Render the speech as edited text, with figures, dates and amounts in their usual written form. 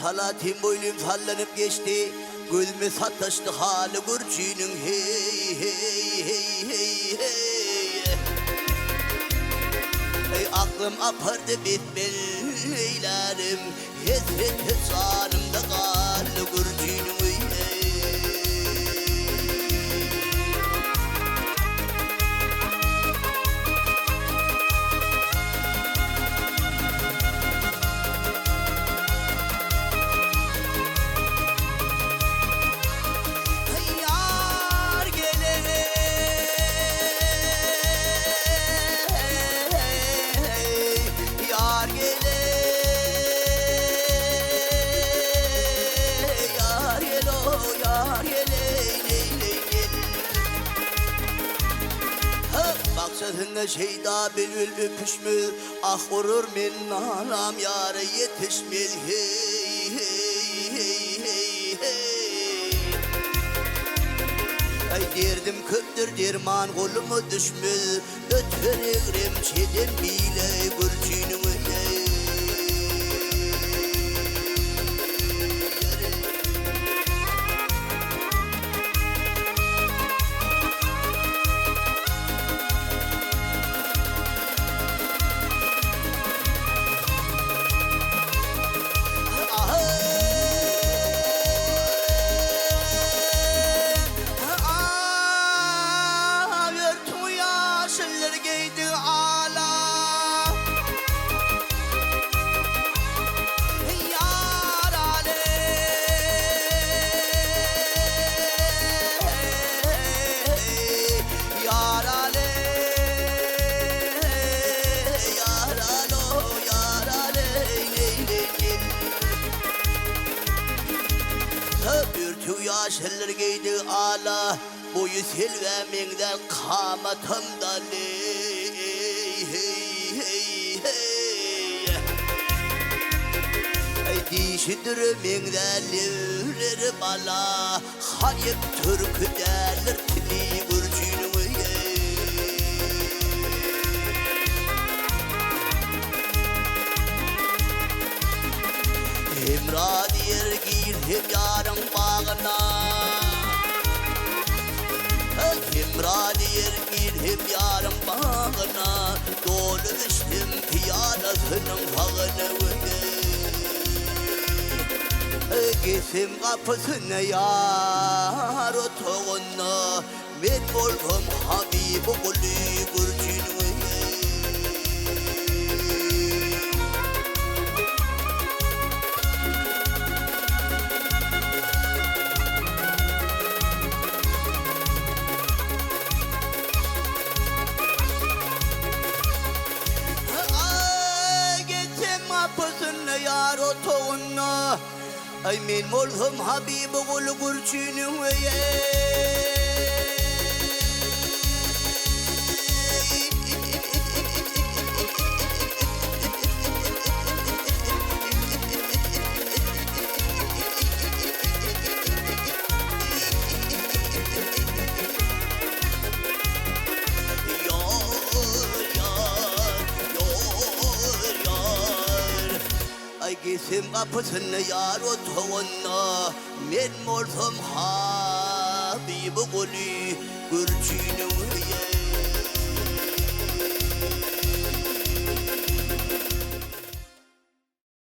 salatim boylum sallanıp geçti. Gözüme sataştı hali gurçinin hey hey hey hey hey. Ey aklım apardı bitmeylerim, hesret hesanımda kaldı gurçinin hey. Maksatında şeyda bülbül öpüşmür, ah vurur min nanam yarı yetişmir hey hey hey hey hey. Ay derdim köptür derman kolumu düşmür, ötürürüm çedim bile gürçünümü hey. Yaşlar giydi ala, boyu silvemingden kamatımda hey hey hey hey. Ay dişi dürümingden livleri bala, hayıp türkü derler tili gürçünümü hey. Hem radiyer gir hem yarın bağına, hem radiyer gir hem yarın bağına, dolu düştüm piyanasının bağına. Gitsim kapısına yar otoğuna, ben bolgum Habib Gülü gürçünü. Yar otoğuna, ay men molhum Habib Gül gürçünü gitsim kapısına yar otoğuna, men molhum Habib Gülü gürçünü